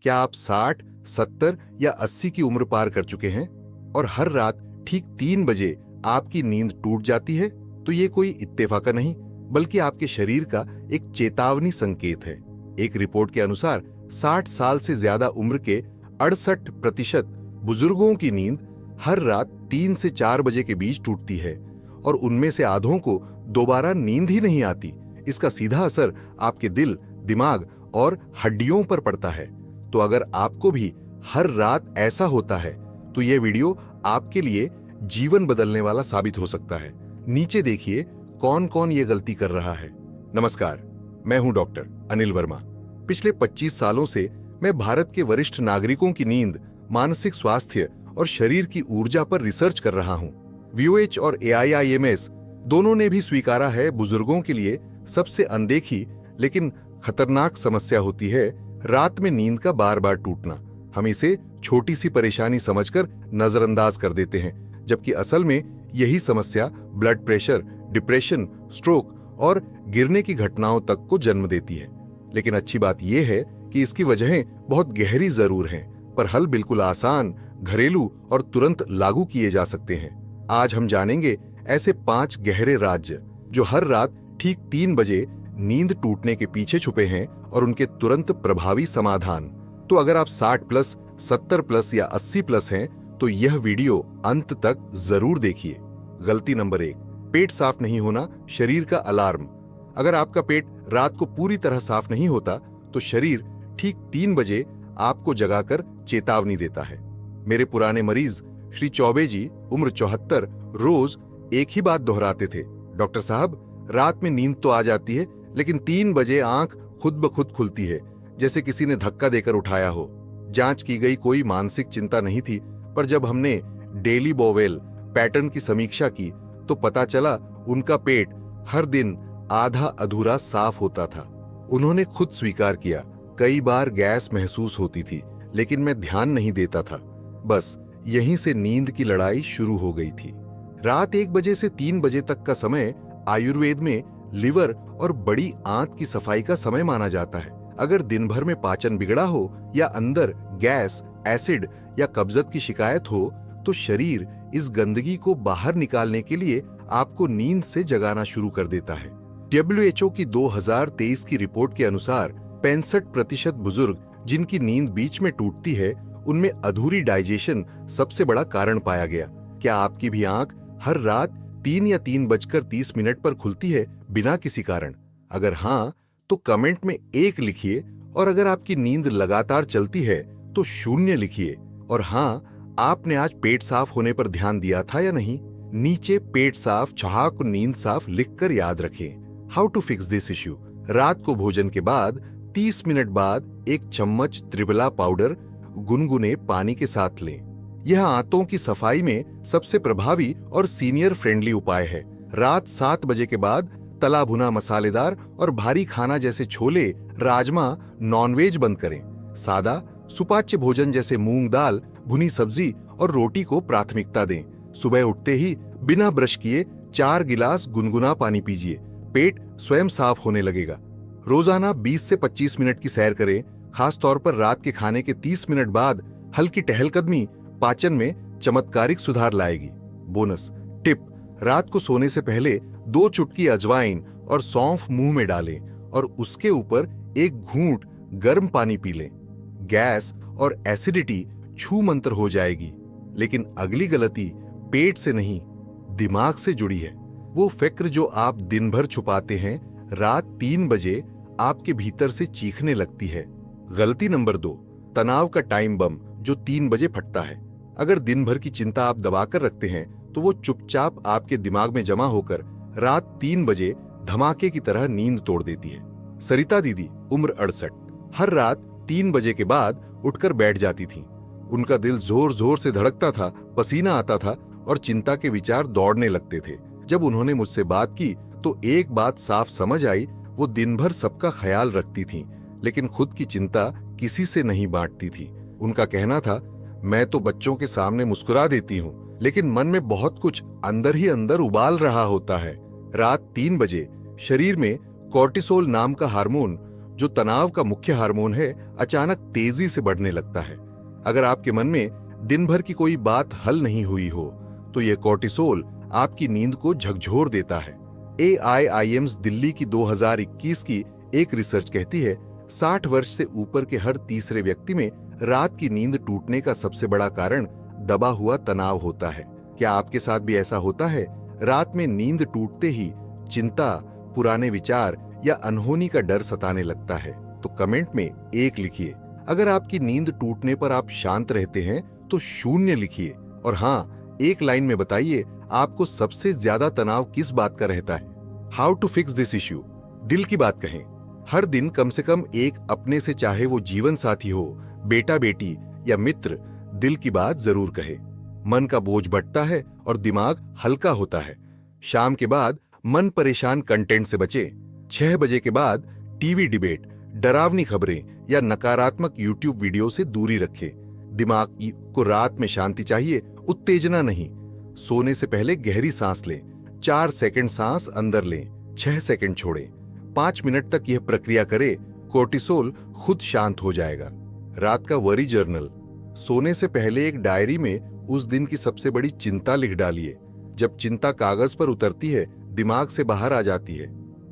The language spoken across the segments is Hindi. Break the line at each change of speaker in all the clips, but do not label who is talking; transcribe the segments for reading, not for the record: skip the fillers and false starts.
क्या आप 60, 70 या 80 की उम्र पार कर चुके हैं और हर रात ठीक 3 बजे आपकी नींद टूट जाती है? तो ये कोई इत्तेफाक नहीं, बल्कि आपके शरीर का एक चेतावनी संकेत है। एक रिपोर्ट के अनुसार 60 साल से ज्यादा उम्र के 68% बुजुर्गों की नींद हर रात 3 से 4 बजे के बीच टूटती है और उनमें से आधों को दोबारा नींद ही नहीं आती। इसका सीधा असर आपके दिल, दिमाग और हड्डियों पर पड़ता है। तो अगर आपको भी हर रात ऐसा होता है तो यह वीडियो आपके लिए जीवन बदलने वाला साबित हो सकता है। नीचे देखिए कौन कौन ये गलती कर रहा है। नमस्कार, मैं हूं डॉक्टर अनिल वर्मा। पिछले 25 सालों से मैं भारत के वरिष्ठ नागरिकों की नींद, मानसिक स्वास्थ्य और शरीर की ऊर्जा पर रिसर्च कर रहा हूं। VOH और AIIMS दोनों ने भी स्वीकारा है बुजुर्गों के लिए सबसे अनदेखी लेकिन खतरनाक समस्या होती है रात में नींद का बार बार टूटना। हम इसे छोटी सी परेशानी समझकर नजरअंदाज कर देते हैं, जबकि असल में यही समस्या ब्लड प्रेशर, डिप्रेशन, स्ट्रोक और गिरने की घटनाओं तक को जन्म देती है। लेकिन अच्छी बात यह है कि इसकी वजहें बहुत गहरी जरूर हैं, पर हल बिल्कुल आसान, घरेलू और तुरंत लागू किए जा सकते हैं। आज हम जानेंगे ऐसे 5 गहरे राज्य जो हर रात ठीक 3 बजे नींद टूटने के पीछे छुपे हैं और उनके तुरंत प्रभावी समाधान। तो अगर आप 60+, 70+ या 80+ हैं तो यह वीडियो अंत तक जरूर देखिए। गलती नंबर 1, पेट साफ नहीं होना शरीर का अलार्म। अगर आपका पेट रात को पूरी तरह साफ नहीं होता तो शरीर ठीक 3 बजे आपको जगाकर चेतावनी देता है। मेरे पुराने मरीज श्री चौबे जी, उम्र 74, रोज एक ही बात दोहराते थे, डॉक्टर साहब रात में नींद तो आ जाती है लेकिन 3 बजे आंख खुद ब खुद खुलती है, जैसे किसी ने धक्का देकर उठाया हो। जांच की गई, कोई मानसिक चिंता नहीं थी, पर जब हमने डेली बोवेल पैटर्न की समीक्षा की तो पता चला उनका पेट हर दिन आधा अधूरा साफ होता था। उन्होंने खुद स्वीकार किया, कई बार गैस महसूस होती थी लेकिन मैं ध्यान नहीं देता था। बस यहीं से नींद की लड़ाई शुरू हो गई थी। रात 1 बजे से 3 बजे तक का समय आयुर्वेद में लिवर और बड़ी आंत की सफाई का समय माना जाता है। अगर दिन भर में पाचन बिगड़ा हो या अंदर गैस, एसिड या कब्जत की शिकायत हो तो शरीर इस गंदगी को बाहर निकालने के लिए आपको नींद से जगाना शुरू कर देता है। WHO की 2023 की रिपोर्ट के अनुसार 65% बुजुर्ग जिनकी नींद बीच में टूटती है उनमें अधूरी डाइजेशन सबसे बड़ा कारण पाया गया। क्या आपकी भी आंख हर रात 3 या 3:30 पर खुलती है बिना किसी कारण? अगर हाँ तो कमेंट में 1 लिखिए, और अगर आपकी नींद लगातार चलती है तो 0 लिखिए। और हाँ, आपने आज पेट साफ होने पर ध्यान दिया था या नहीं? नीचे पेट साफ, छहाक नींद साफ लिखकर याद रखें। How to fix this issue? रात को भोजन के बाद 30 मिनट बाद 1 चम्मच त्रिबला पाउडर गुनगुने पानी के साथ लें। यह आंतों की सफाई में सबसे प्रभावी और सीनियर फ्रेंडली उपाय है। रात 7 बजे के बाद तला भुना, मसालेदार और भारी खाना जैसे छोले, राजमा, नॉनवेज बंद करें। सादा सुपाच्य भोजन जैसे मूंग दाल, भुनी सब्जी और रोटी को प्राथमिकता दें। सुबह उठते ही बिना ब्रश किए 4 गिलास गुनगुना पानी पीजिए, पेट स्वयं साफ होने लगेगा। रोजाना 20 से 25 मिनट की सैर करें। खास तौर पर रात के खाने के 30 मिनट बाद हल्की टहलकदमी पाचन में चमत्कारिक सुधार लाएगी। बोनस टिप, रात को सोने से पहले 2 चुटकी अजवाइन और सौंफ मुंह में डालें और उसके ऊपर 1 घूंट गर्म पानी पी लें। गैस और एसिडिटी छू मंतर हो जाएगी। लेकिन अगली गलती पेट से नहीं, दिमाग से जुड़ी है। वो फिक्र जो आप दिन भर छुपाते हैं, रात 3 बजे आपके भीतर से चीखने लगती है। गलती नंबर 2, तनाव का टाइम बम जो 3 बजे फटता है। अगर दिन भर की चिंता आप दबाकर रखते हैं तो वो चुपचाप आपके दिमाग में जमा होकर रात 3 बजे धमाके की तरह नींद तोड़ देती है। सरिता दीदी, उम्र 68, हर रात 3 बजे के बाद उठकर बैठ जाती थीं। उनका दिल जोर जोर से धड़कता था, पसीना आता था और चिंता के विचार दौड़ने लगते थे। जब उन्होंने मुझसे बात की तो एक बात साफ समझ आई, वो दिन भर सबका ख्याल रखती थीं, लेकिन खुद की चिंता किसी से नहीं बांटती थी। उनका कहना था, मैं तो बच्चों के सामने मुस्कुरा देती हूँ, लेकिन मन में बहुत कुछ अंदर ही अंदर उबाल रहा होता है। रात 3 बजे शरीर में कॉर्टिसोल नाम का हार्मोन, जो तनाव का मुख्य हार्मोन है, अचानक तेजी से बढ़ने लगता है। अगर आपके मन में दिन भर की कोई बात हल नहीं हुई हो, तो यह कोर्टिसोल आपकी नींद को झकझोर देता है। AIIMS दिल्ली की 2021 की एक रिसर्च कहती है 60 वर्ष से ऊपर के हर तीसरे व्यक्ति में रात की नींद टूटने का सबसे बड़ा कारण दबा हुआ तनाव होता है। क्या आपके साथ भी ऐसा होता है? रात में नींद टूटते ही चिंता, पुराने विचार या अनहोनी का डर सताने लगता है? तो कमेंट में 1 लिखिए। अगर आपकी नींद टूटने पर आप शांत रहते हैं तो 0 लिखिए। और हाँ, 1 लाइन में बताइए आपको सबसे ज्यादा तनाव किस बात का रहता है। How to fix this issue. दिल की बात कहें। हर दिन कम से कम एक अपने से, चाहे वो जीवन साथी हो, बेटा बेटी या मित्र, दिल की बात जरूर कहे। मन का बोझ बढ़ता है और दिमाग हल्का होता है। शाम के बाद मन परेशान कंटेंट से बचे। 6 बजे के बाद टीवी डिबेट, डरावनी खबरें या नकारात्मक यूट्यूब वीडियो से दूरी रखें। दिमाग को रात में शांति चाहिए, उत्तेजना नहीं। सोने से पहले गहरी सांस लें। 4 सेकंड सांस अंदर लें, 6 सेकंड छोड़ें। 5 मिनट तक यह प्रक्रिया करें, कोर्टिसोल खुद शांत हो जाएगा। रात का वरी जर्नल। सोने से पहले एक डायरी में उस दिन की सबसे बड़ी चिंता लिख डालिए। जब चिंता कागज पर उतरती है, दिमाग से बाहर आ जाती है।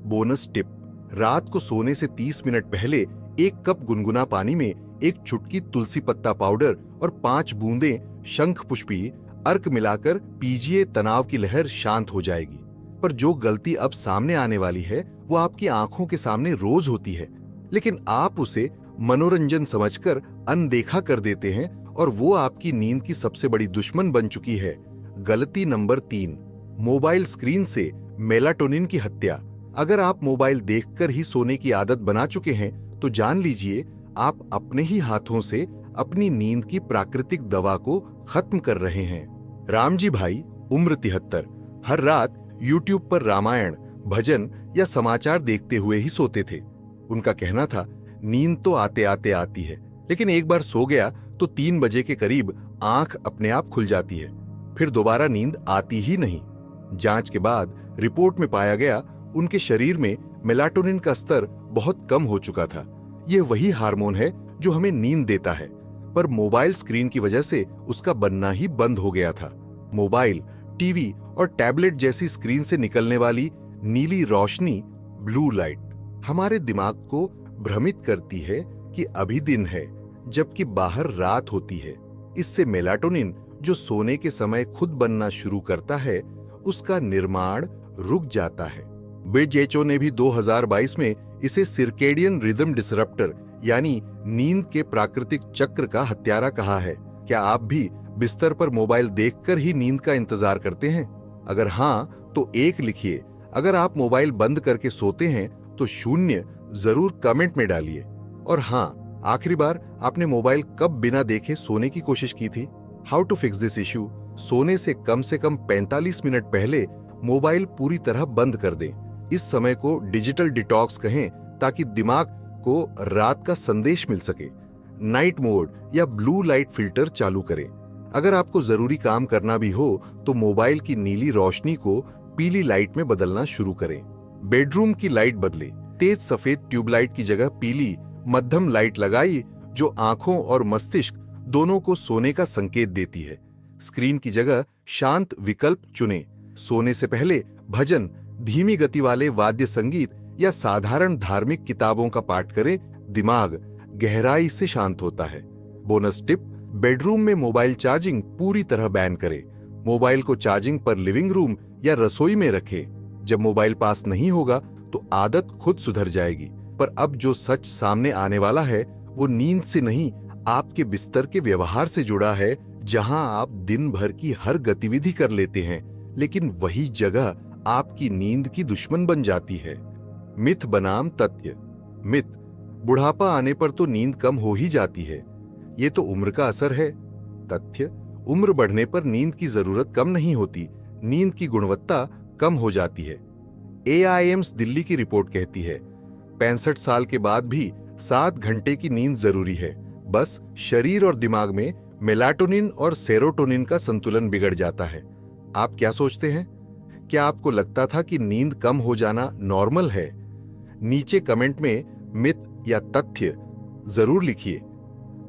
बोनस टिप, रात को सोने से 30 मिनट पहले 1 कप गुनगुना पानी में 1 चुटकी तुलसी पत्ता पाउडर और 5 बूंदें शंख पुष्पी अर्क मिलाकर पीजिए। तनाव की लहर शांत हो जाएगी। पर जो गलती अब सामने आने वाली है वो आपकी आंखों के सामने रोज होती है, लेकिन आप उसे मनोरंजन समझकर अनदेखा कर देते हैं और वो आपकी नींद की सबसे बड़ी दुश्मन बन चुकी है। गलती नंबर 3, मोबाइल स्क्रीन से मेलाटोनिन की हत्या। अगर आप मोबाइल देखकर ही सोने की आदत बना चुके हैं तो जान लीजिए आप अपने ही हाथों से अपनी नींद की प्राकृतिक दवा को खत्म कर रहे हैं। रामजी भाई, उम्र 73, हर रात यूट्यूब पर रामायण, भजन या समाचार देखते हुए ही सोते थे। उनका कहना था नींद तो आते आते आती है, लेकिन एक बार सो गया तो 3 बजे के करीब आंख अपने आप खुल जाती है, फिर दोबारा नींद आती ही नहीं। जांच के बाद रिपोर्ट में पाया गया उनके शरीर में मेलाटोनिन का स्तर बहुत कम हो चुका था। यह वही हार्मोन है जो हमें नींद देता है, पर मोबाइल स्क्रीन की वजह से उसका बनना ही बंद हो गया था। मोबाइल, टीवी और टैबलेट जैसी स्क्रीन से निकलने वाली नीली रोशनी, ब्लू लाइट, हमारे दिमाग को भ्रमित करती है कि अभी दिन है, जबकि बाहर रात होती है। इससे मेलाटोनिन, जो सोने के समय खुद बनना शुरू करता है, उसका निर्माण रुक जाता है। WHO ने भी 2022 में इसे सिरकेडियन रिदम डिसरप्टर यानी नींद के प्राकृतिक चक्र का हत्यारा कहा है। क्या आप भी बिस्तर पर मोबाइल देखकर ही नींद का इंतजार करते हैं? अगर हां, तो 1 लिखिए। अगर आप मोबाइल बंद करके सोते हैं तो 0 जरूर कमेंट में डालिए। और हां, आखिरी बार आपने मोबाइल कब बिना देखे सोने की कोशिश की थी? How to fix this issue. सोने से कम 45 मिनट पहले मोबाइल पूरी तरह बंद कर दें। इस समय को डिजिटल डिटॉक्स कहें, ताकि दिमाग को रात का संदेश मिल सके। नाइट मोड या ब्लू लाइट फिल्टर चालू करें। अगर आपको जरूरी काम करना भी हो तो मोबाइल की नीली रोशनी को पीली लाइट में बदलना शुरू करें। बेडरूम की लाइट बदले। तेज सफेद ट्यूबलाइट की जगह पीली मध्यम लाइट लगाई, जो आंखों और मस्तिष्क दोनों को सोने का संकेत देती है। स्क्रीन की जगह शांत विकल्प चुनें। सोने से पहले भजन, धीमी गति वाले वाद्य संगीत या साधारण धार्मिक किताबों का पाठ करें। दिमाग गहराई से शांत होता है। बोनस टिप, बेडरूम में मोबाइल चार्जिंग पूरी तरह बैन करें। मोबाइल को चार्जिंग पर लिविंग रूम या रसोई में रखें। जब मोबाइल पास नहीं होगा तो आदत खुद सुधर जाएगी। पर अब जो सच सामने आने वाला है वो नींद से नहीं, आपके बिस्तर के व्यवहार से जुड़ा है, जहां आप दिन भर की हर गतिविधि कर लेते हैं, लेकिन वही जगह आपकी नींद की दुश्मन बन जाती है। मिथ बनाम तथ्य। मिथ, बुढ़ापा आने पर तो नींद कम हो ही जाती है, ये तो उम्र का असर है। तथ्य, उम्र बढ़ने पर नींद की जरूरत कम नहीं होती, नींद की गुणवत्ता कम हो जाती है। AIIMS दिल्ली की रिपोर्ट कहती है 65 साल के बाद भी 7 घंटे की नींद जरूरी है। बस शरीर और दिमाग में मेलाटोनिन और सेरोटोनिन का संतुलन बिगड़ जाता है। आप क्या सोचते हैं? क्या आपको लगता था कि नींद कम हो जाना नॉर्मल है? नीचे कमेंट में मिथ या तथ्य जरूर लिखिए।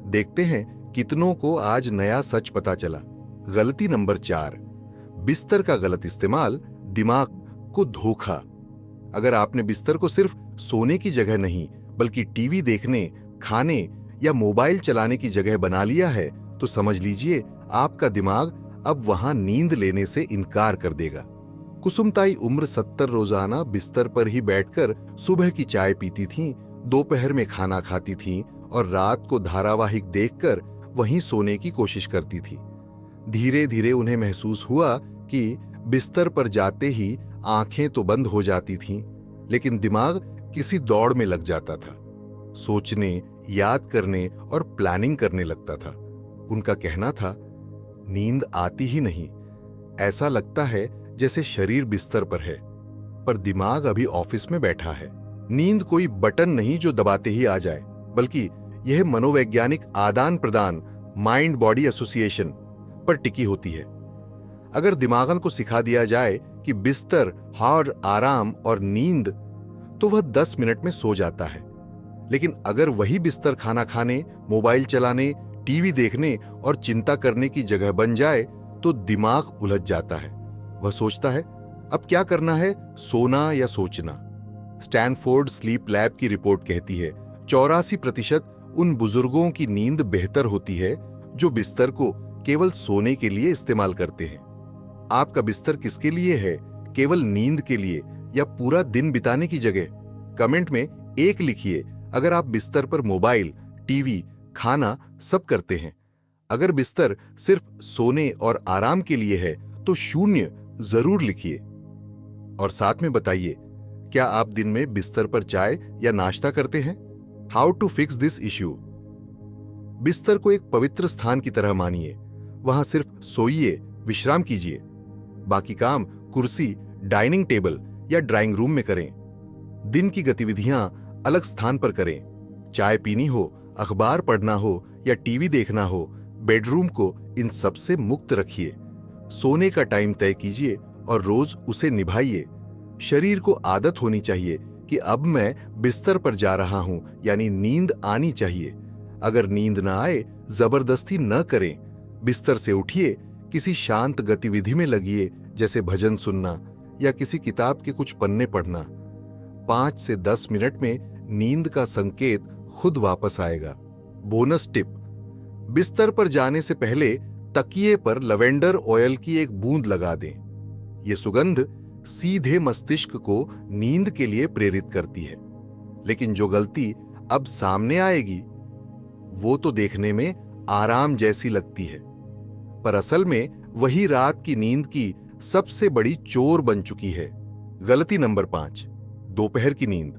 देखते हैं कितनों को आज नया सच पता चला। गलती नंबर 4, बिस्तर का गलत इस्तेमाल, दिमाग को धोखा। अगर आपने बिस्तर को सिर्फ सोने की जगह नहीं बल्कि टीवी देखने, खाने या मोबाइल चलाने की जगह बना लिया है तो समझ लीजिए आपका दिमाग अब वहां नींद लेने से इनकार कर देगा। कुसुमताई उम्र 70 रोजाना बिस्तर पर ही बैठकर सुबह की चाय पीती थीं, दोपहर में खाना खाती थीं और रात को धारावाहिक देखकर वहीं सोने की कोशिश करती थी। धीरे धीरे उन्हें महसूस हुआ कि बिस्तर पर जाते ही आंखें तो बंद हो जाती थीं, लेकिन दिमाग किसी दौड़ में लग जाता था, सोचने, याद करने और प्लानिंग करने लगता था। उनका कहना था, नींद आती ही नहीं, ऐसा लगता है जैसे शरीर बिस्तर पर है पर दिमाग अभी ऑफिस में बैठा है। नींद कोई बटन नहीं जो दबाते ही आ जाए, बल्कि यह मनोवैज्ञानिक आदान प्रदान, माइंड बॉडी एसोसिएशन पर टिकी होती है। अगर दिमागन को सिखा दिया जाए कि बिस्तर, हार्ड आराम और नींद, तो वह 10 मिनट में सो जाता है। लेकिन अगर वही बिस्तर खाना खाने, मोबाइल चलाने, टीवी देखने और चिंता करने की जगह बन जाए तो दिमाग उलझ जाता है। वह सोचता है अब क्या करना है, सोना या सोचना। स्टैनफोर्ड स्लीप लैब की रिपोर्ट कहती है 84% उन बुजुर्गों की नींद बेहतर होती है जो बिस्तर को केवल सोने के लिए इस्तेमाल करते हैं। आपका बिस्तर किसके लिए है, केवल नींद के लिए या पूरा दिन बिताने की जगह? कमेंट में 1 लिखिए अगर आप बिस्तर पर मोबाइल, टीवी, खाना सब करते हैं। अगर बिस्तर सिर्फ सोने और आराम के लिए है तो 0 जरूर लिखिए। और साथ में बताइए, क्या आप दिन में बिस्तर पर चाय या नाश्ता करते हैं? How to fix this issue. बिस्तर को एक पवित्र स्थान की तरह मानिए। वहां सिर्फ सोइए, विश्राम कीजिए। बाकी काम कुर्सी, डाइनिंग टेबल या ड्राइंग रूम में करें। दिन की गतिविधियां अलग स्थान पर करें। चाय पीनी हो, अखबार पढ़ना हो या टीवी देखना हो, बेडरूम को इन सब से मुक्त रखिए। सोने का टाइम तय कीजिए और रोज उसे निभाइए। शरीर को आदत होनी चाहिए कि अब मैं बिस्तर पर जा रहा हूं, यानी नींद आनी चाहिए। अगर नींद ना आए, जबरदस्ती न करें। बिस्तर से उठिए, किसी शांत गतिविधि में लगिए, जैसे भजन सुनना या किसी किताब के कुछ पन्ने पढ़ना। 5 से 10 मिनट में नींद का संकेत खुद वापस आएगा। बोनस टिप, बिस्तर पर जाने से पहले तकिए पर लवेंडर ऑयल की एक बूंद लगा दें। यह सुगंध सीधे मस्तिष्क को नींद के लिए प्रेरित करती है। लेकिन जो गलती अब सामने आएगी वो तो देखने में आराम जैसी लगती है, पर असल में वही रात की नींद की सबसे बड़ी चोर बन चुकी है। गलती नंबर 5, दोपहर की नींद,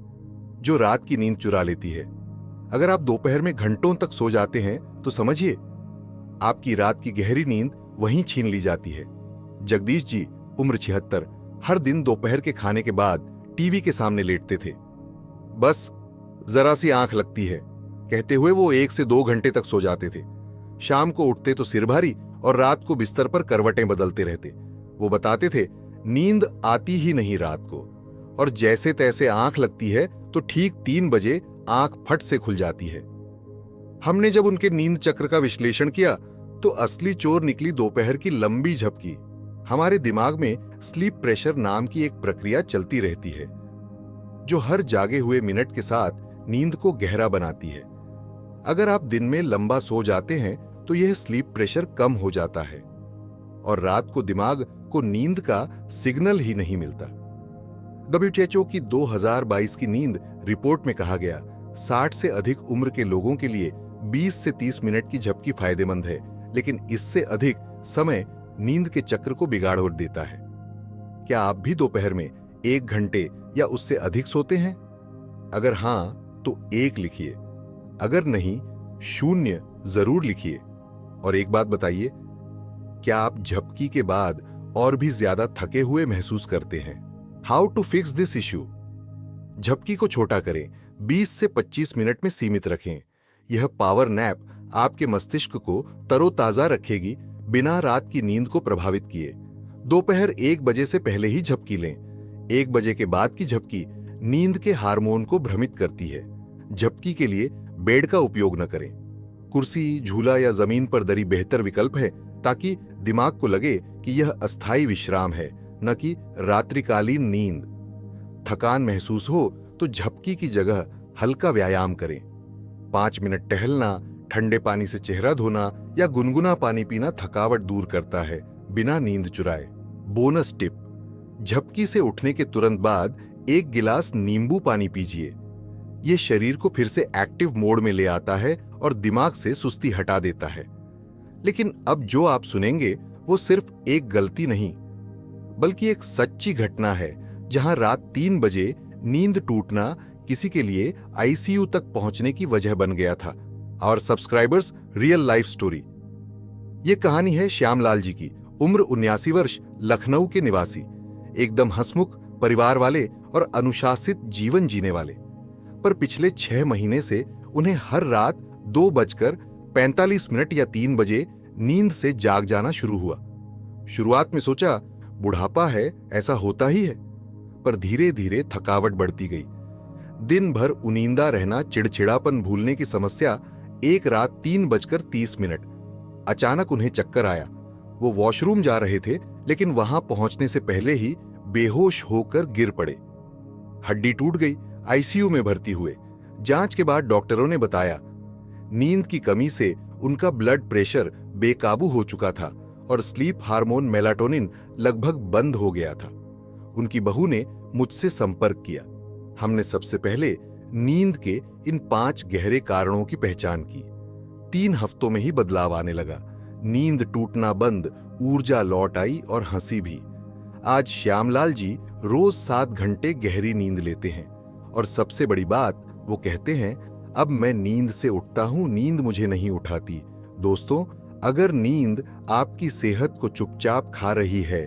जो रात की नींद चुरा लेती है। अगर आप दोपहर में घंटों तक सो जाते हैं तो समझिए आपकी रात की गहरी नींद वहीं छीन ली जाती है। जगदीश जी, उम्र 76, हर दिन दोपहर के खाने के बाद टीवी के सामने लेटते थे। बस जरा सी आंख लगती है कहते हुए वो 1 से 2 घंटे तक सो जाते थे। शाम को उठते तो सिर भारी और रात को बिस्तर पर करवटें बदलते रहते। वो बताते थे नींद आती ही नहीं रात को, और जैसे तैसे आंख लगती है तो ठीक 3 बजे आंख फट से खुल जाती है। हमने जब उनके नींद चक्र का विश्लेषण किया तो असली चोर निकली दोपहर की लंबी झपकी। हमारे दिमाग में स्लीप प्रेशर नाम की एक प्रक्रिया चलती रहती है जो हर जागे हुए मिनट के साथ नींद को गहरा बनाती है। अगर आप दिन में लंबा सो जाते हैं तो यह स्लीप प्रेशर कम हो जाता है और रात को दिमाग को नींद का सिग्नल ही नहीं मिलता। WHO की 2022 की नींद रिपोर्ट में कहा गया 60 से अधिक उम्र के लोगों के लिए 20 से 30 मिनट की झपकी फायदेमंद है, लेकिन इससे अधिक समय नींद के चक्र को बिगाड़ देता है। क्या आप भी दोपहर में 1 घंटे या उससे अधिक सोते हैं? अगर हां तो 1 लिखिए, अगर नहीं 0 जरूर लिखिए। और एक बात बताइए, क्या आप झपकी के बाद और भी ज्यादा थके हुए महसूस करते हैं? How to fix this issue. झपकी को छोटा करें, 20 से 25 मिनट में सीमित रखें। यह पावर नैप आपके मस्तिष्क को तरोताजा रखेगी बिना रात की नींद को प्रभावित किए। दोपहर 1 बजे से पहले ही झपकी लें। 1 बजे के बाद की झपकी नींद के हार्मोन को भ्रमित करती है। झपकी के लिए बेड का उपयोग न करें। कुर्सी, झूला या जमीन पर दरी बेहतर विकल्प है, ताकि दिमाग को लगे कि यह अस्थायी विश्राम है, न कि रात्रिकालीन नींद। थकान महसूस हो तो झपकी की जगह हल्का व्यायाम करें। 5 मिनट टहलना, ठंडे पानी से चेहरा धोना या गुनगुना पानी पीना थकावट दूर करता है, बिना नींद चुराए। बोनस टिप: झपकी से उठने के तुरंत बाद 1 गिलास नींबू पानी पीजिए। यह शरीर को फिर से एक्टिव मोड में ले आता है और दिमाग से सुस्ती हटा देता है। लेकिन अब जो आप सुनेंगे वो सिर्फ एक गलती नहीं, बल्कि एक सच्ची घटना है, जहां रात 3 बजे नींद टूटना किसी के लिए आईसीयू तक पहुंचने की वजह बन गया था। और सब्सक्राइबर्स, रियल लाइफ स्टोरी। यह कहानी है श्यामलाल जी की। उम्र 79 वर्ष, लखनऊ के निवासी, एकदम हंसमुख, परिवार वाले और अनुशासित जीवन जीने वाले। पर पिछले 6 महीने से उन्हें हर रात 2:45 या 3 बजे नींद से जाग जाना शुरू हुआ। शुरुआत में सोचा बुढ़ापा है, ऐसा होता ही है, पर धीरे धीरे थकावट बढ़ती गई। दिन भर उनींदा रहना, चिड़चिड़ापन, भूलने की समस्या। एक रात 3:30 अचानक उन्हें चक्कर आया। वो वॉशरूम जा रहे थे, लेकिन वहां पहुंचने से पहले ही बेहोश होकर गिर पड़े। हड्डी टूट गई, आईसीयू में भर्ती हुए। जांच के बाद डॉक्टरों ने बताया नींद की कमी से उनका ब्लड प्रेशर बेकाबू हो चुका था और स्लीप हार्मोन मेलाटोनिन लगभग बंद हो गया था। उनकी बहू ने मुझसे संपर्क किया। हमने सबसे पहले नींद के इन 5 गहरे कारणों की पहचान की। 3 हफ्तों में ही बदलाव आने लगा। नींद टूटना बंद, ऊर्जा लौट आई और हंसी भी। आज श्यामलाल जी रोज 7 घंटे गहरी नींद लेते हैं और सबसे बड़ी बात, वो कहते हैं अब मैं नींद से उठता हूं, नींद मुझे नहीं उठाती। दोस्तों, अगर नींद आपकी सेहत को चुपचाप खा रही है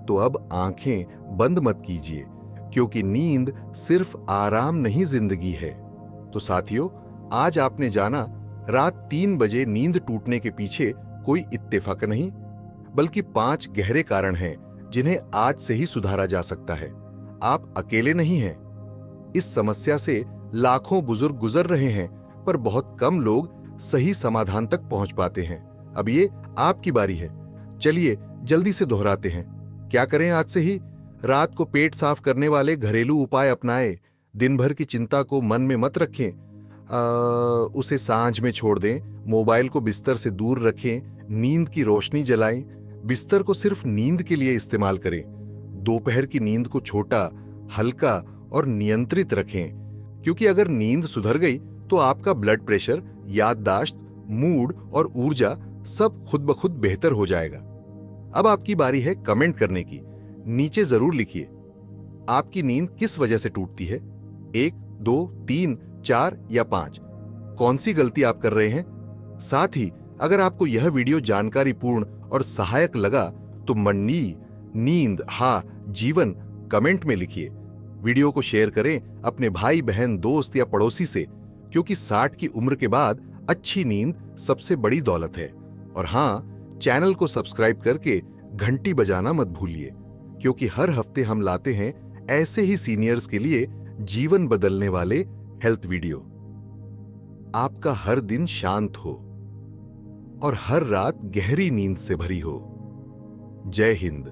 तो अब आंखें बंद मत कीजिए, क्योंकि नींद सिर्फ आराम नहीं, जिंदगी है। तो साथियों, आज आपने जाना रात 3 बजे नींद टूटने के पीछे कोई इत्तेफाक नहीं, बल्कि 5 गहरे कारण हैं जिन्हें आज से ही सुधारा जा सकता है। आप अकेले नहीं हैं। इस समस्या से लाखों बुजुर्ग गुजर रहे हैं, पर बहुत कम लोग सही समाधान तक पहुंच पाते हैं। अब ये आपकी बारी है। चलिए जल्दी से दोहराते हैं। क्या करें आज से ही? रात को पेट साफ करने वाले घरेलू उपाय अपनाएं। दिन भर की चिंता को मन में मत रखें, उसे सांझ में छोड़ दें। मोबाइल को बिस्तर से दूर रखें। नींद की रोशनी जलाएं। बिस्तर को सिर्फ नींद के लिए इस्तेमाल करें। दोपहर की नींद को छोटा, हल्का और नियंत्रित रखें, क्योंकि अगर नींद सुधर गई तो आपका ब्लड प्रेशर, याददाश्त, मूड और ऊर्जा सब खुद ब खुद बेहतर हो जाएगा। अब आपकी बारी है कमेंट करने की। नीचे जरूर लिखिए आपकी नींद किस वजह से टूटती है। 1, 2, 3, 4 या 5। कौन सी गलती आप कर रहे हैं? साथ ही अगर आपको यह वीडियो जानकारीपूर्ण और सहायक लगा तो मन्नी, नींद, हा, जीवन कमेंट में लिखिए। वीडियो को शेयर करें अपने भाई बहन, दोस्त या पड़ोसी से, क्योंकि 60 की उम्र के बाद अच्छी नींद सबसे बड़ी दौलत है। और हां, चैनल को सब्सक्राइब करके घंटी बजाना मत भूलिए, क्योंकि हर हफ्ते हम लाते हैं ऐसे ही सीनियर्स के लिए जीवन बदलने वाले हेल्थ वीडियो। आपका हर दिन शांत हो और हर रात गहरी नींद से भरी हो। जय हिंद।